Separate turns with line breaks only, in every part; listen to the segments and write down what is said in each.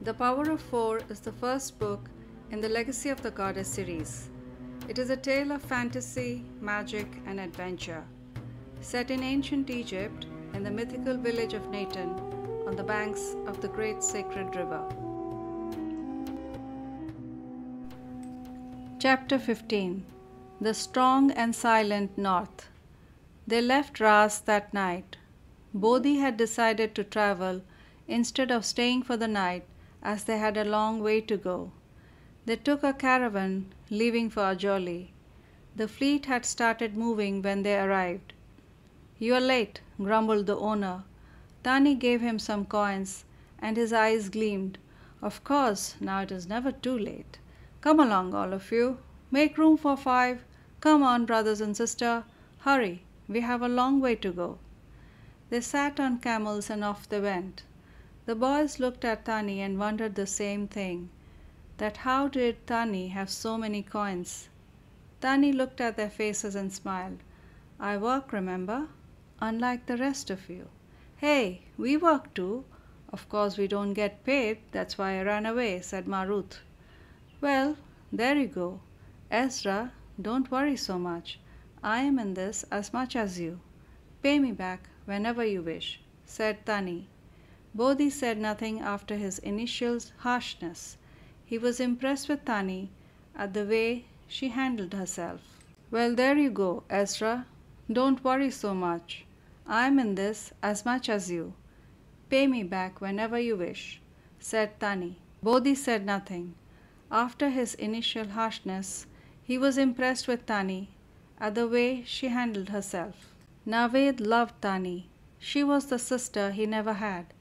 The Power of Four is the first book in the Legacy of the Goddess series. It is a tale of fantasy, magic, and adventure, set in ancient Egypt in the mythical village of Neten on the banks of the great sacred river. Chapter 15. The Strong and Silent North. They left Ras that night. Bodhi had decided to travel instead of staying for the night, as they had a long way to go. They took a caravan, leaving for Ajoli. The fleet had started moving when they arrived. "You are late," grumbled the owner. Tani gave him some coins, and his eyes gleamed. "Of course, now it is never too late. Come along, all of you. Make room for 5. Come on, brothers and sisters. Hurry, we have a long way to go." They sat on camels and off they went. The boys looked at Tani and wondered the same thing, that how did Tani have so many coins? Tani looked at their faces and smiled. "I work, remember? Unlike the rest of you." "Hey, we work too. Of course we don't get paid, that's why I ran away," said Maruth. "Well, there you go. Ezra, don't worry so much. I am in this as much as you. Pay me back whenever you wish," said Tani. Bodhi said nothing after his initial harshness. He was impressed with Tani at the way she handled herself. "Well, there you go, Ezra. Don't worry so much. I'm in this as much as you. Pay me back whenever you wish," said Tani. Bodhi said nothing. After his initial harshness, he was impressed with Tani at the way she handled herself. Naved loved Tani. She was the sister he never had.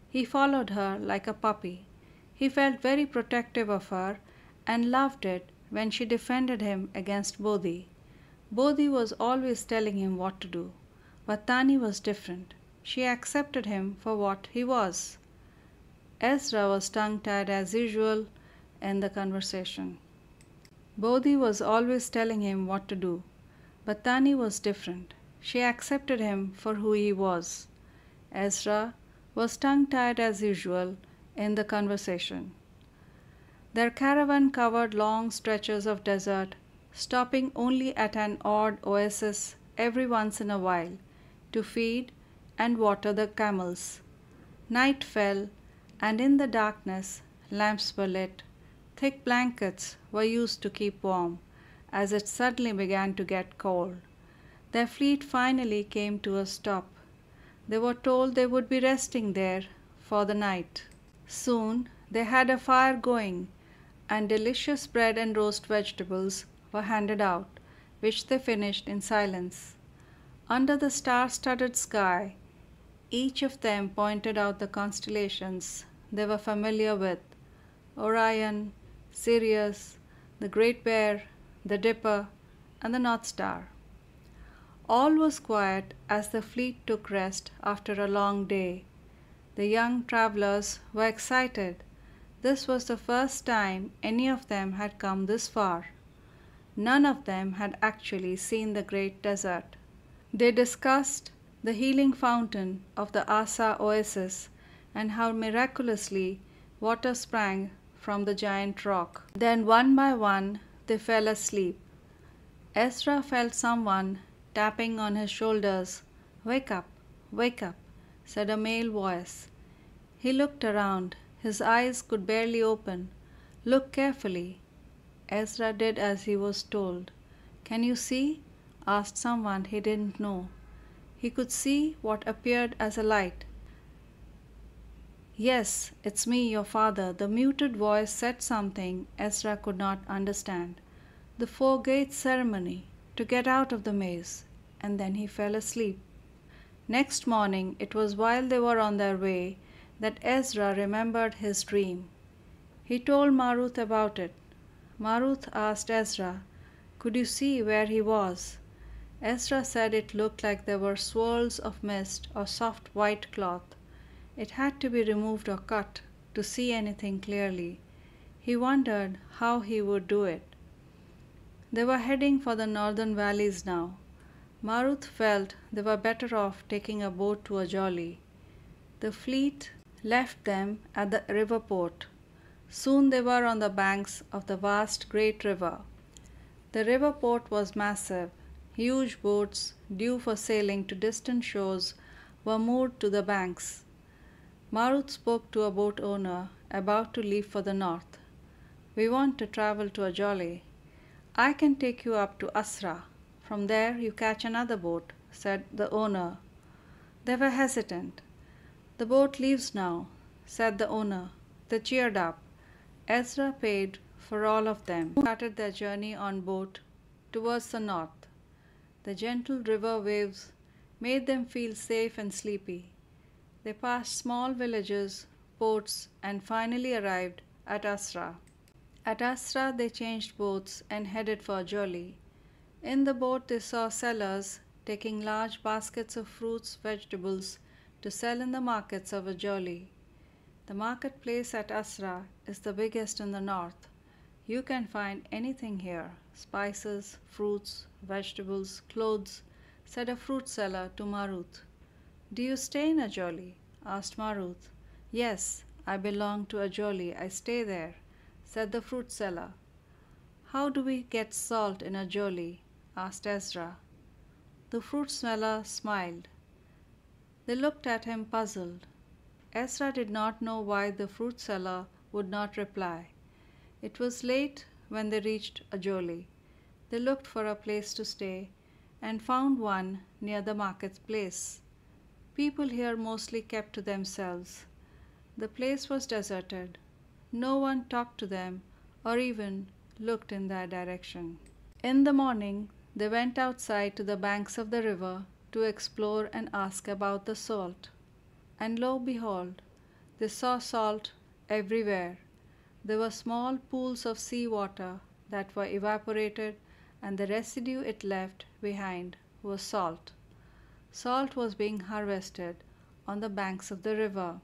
He followed her like a puppy. He felt very protective of her and loved it when she defended him against Bodhi. Bodhi was always telling him what to do, but Tani was different. She accepted him for what he was. Ezra was tongue-tied as usual in the conversation. Bodhi was always telling him what to do, but Tani was different. She accepted him for who he was. Ezra was tongue-tied as usual in the conversation. Their caravan covered long stretches of desert, stopping only at an odd oasis every once in a while to feed and water the camels. Night fell, and in the darkness lamps were lit. Thick blankets were used to keep warm, as it suddenly began to get cold. Their fleet finally came to a stop. They were told they would be resting there for the night. Soon they had a fire going, and delicious bread and roast vegetables were handed out, which they finished in silence. Under the star-studded sky, each of them pointed out the constellations they were familiar with: Orion, Sirius, the Great Bear, the Dipper, and the North Star. All was quiet as the fleet took rest after a long day. The young travelers were excited. This was the first time any of them had come this far. None of them had actually seen the great desert. They discussed the healing fountain of the Asa oasis and how miraculously water sprang from the giant rock. Then one by one they fell asleep. Ezra felt someone tapping on his shoulders. Wake up, said a male voice. He looked around. His eyes could barely open. "Look carefully." Ezra did as he was told. "Can you see?" asked someone he didn't know. He could see what appeared as a light. "Yes, it's me, your father." The muted voice said something Ezra could not understand. "The 4 gates ceremony, to get out of the maze." And then he fell asleep. Next morning, it was while they were on their way that Ezra remembered his dream. He told Maruth about it. Maruth asked Ezra, "Could you see where he was?" Ezra said it looked like there were swirls of mist or soft white cloth. It had to be removed or cut to see anything clearly. He wondered how he would do it. They were heading for the northern valleys now. Maruth felt they were better off taking a boat to Ajoli. The fleet left them at the river port. Soon they were on the banks of the vast great river. The river port was massive. Huge boats, due for sailing to distant shores, were moored to the banks. Marut spoke to a boat owner about to leave for the north. "We want to travel to Ajoli. I can take you up to Asra. From there you catch another boat," said the owner. They were hesitant. "The boat leaves now," said the owner. They cheered up. Ezra paid for all of them. They started their journey on boat towards the north. The gentle river waves made them feel safe and sleepy. They passed small villages, ports, and finally arrived at Asra. At Asra, they changed boats and headed for Ajoli. In the boat, they saw sellers taking large baskets of fruits, vegetables to sell in the markets of Ajoli. The marketplace at Asra is the biggest in the north. You can find anything here: spices, fruits, vegetables, clothes, said a fruit seller to Marut. "Do you stay in Ajoli?" asked Marut. "Yes, I belong to Ajoli. I stay there," said the fruit seller. "How do we get salt in Ajoli?" asked Ezra. The fruit seller smiled. They looked at him puzzled. Ezra did not know why the fruit seller would not reply. It was late when they reached Ajoli. They looked for a place to stay and found one near the marketplace. People here mostly kept to themselves. The place was deserted. No one talked to them or even looked in their direction. In the morning, they went outside to the banks of the river to explore and ask about the salt. And lo, behold, they saw salt everywhere. There were small pools of sea water that were evaporated, and the residue it left behind was salt. Salt was being harvested on the banks of the river.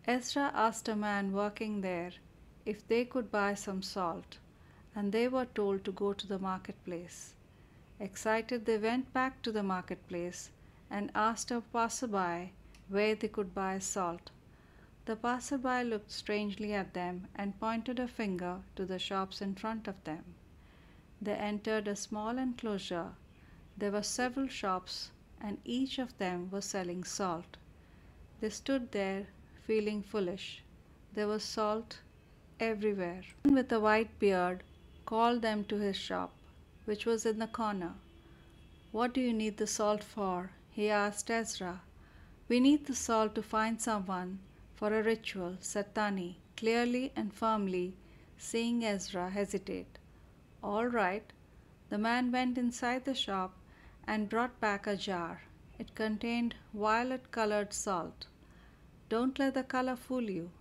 Ezra asked a man working there if they could buy some salt, and they were told to go to the marketplace. Excited, they went back to the marketplace and asked a passerby where they could buy salt. The passerby looked strangely at them and pointed a finger to the shops in front of them. They entered a small enclosure. There were several shops, and each of them was selling salt. They stood there feeling foolish. There was salt everywhere. A man with a white beard called them to his shop, which was in the corner. "What do you need the salt for?" he asked Ezra. "We need the salt to find someone for a ritual," said Tani, clearly and firmly, seeing Ezra hesitate. "All right." The man went inside the shop and brought back a jar. It contained violet-colored salt. "Don't let the color fool you.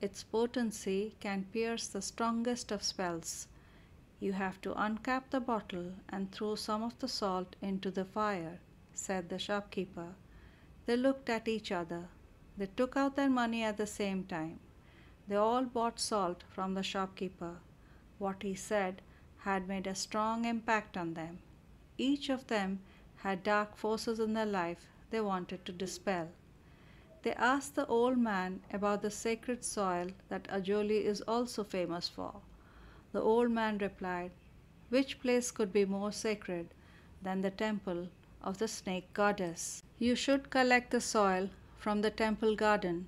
Its potency can pierce the strongest of spells. You have to uncap the bottle and throw some of the salt into the fire," said the shopkeeper. They looked at each other. They took out their money at the same time. They all bought salt from the shopkeeper. What he said had made a strong impact on them. Each of them had dark forces in their life they wanted to dispel. They asked the old man about the sacred soil that Ajoli is also famous for. The old man replied, "Which place could be more sacred than the temple of the snake goddess? You should collect the soil from the temple garden.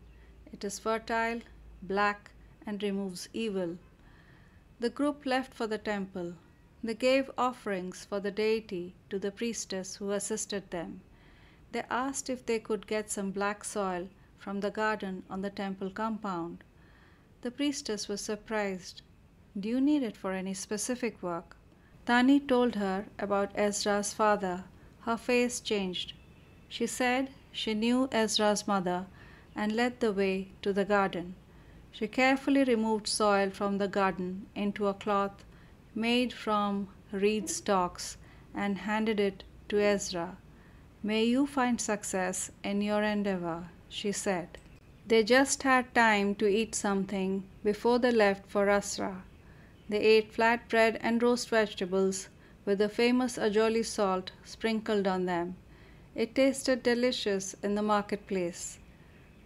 It is fertile, black, and removes evil." The group left for the temple. They gave offerings for the deity to the priestess who assisted them. They asked if they could get some black soil from the garden on the temple compound. The priestess was surprised. "Do you need it for any specific work?" Tani told her about Ezra's father. Her face changed. She said she knew Ezra's mother and led the way to the garden. She carefully removed soil from the garden into a cloth made from reed stalks and handed it to Ezra. "May you find success in your endeavor," she said. They just had time to eat something before they left for Asra. They ate flat bread and roast vegetables with the famous Ajoli salt sprinkled on them. It tasted delicious in the marketplace.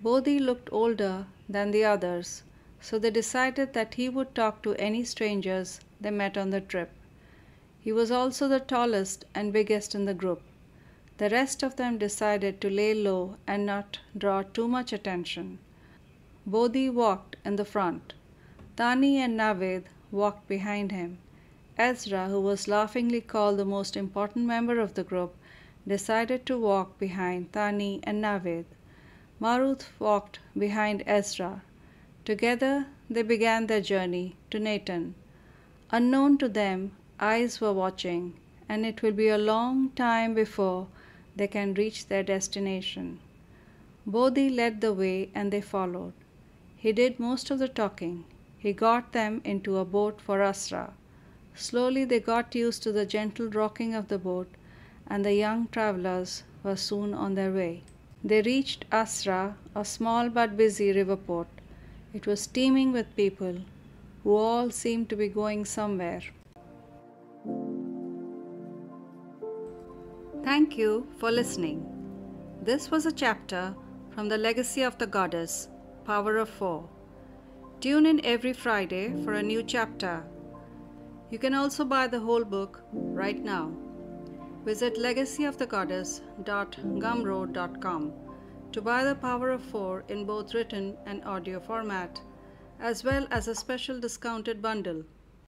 Bodhi looked older than the others. so they decided that he would talk to any strangers they met on the trip. He was also the tallest and biggest in the group. The rest of them decided to lay low and not draw too much attention. Bodhi walked in the front. Tani and Naved walked behind him. Ezra, who was laughingly called the most important member of the group, decided to walk behind Tani and Naved. Maruth walked behind Ezra. Together they began their journey to Neten. Unknown to them, eyes were watching, and it will be a long time before they can reach their destination. Bodhi led the way and they followed. He did most of the talking. He got them into a boat for Asra. Slowly they got used to the gentle rocking of the boat, and the young travelers were soon on their way. They reached Asra, a small but busy river port. It was teeming with people who all seemed to be going somewhere. Thank you for listening. This was a chapter from The Legacy of the Goddess, Power of Four. Tune in every Friday for a new chapter. You can also buy the whole book right now. Visit legacyofthegoddess.gumroad.com to buy The Power of Four in both written and audio format, as well as a special discounted bundle.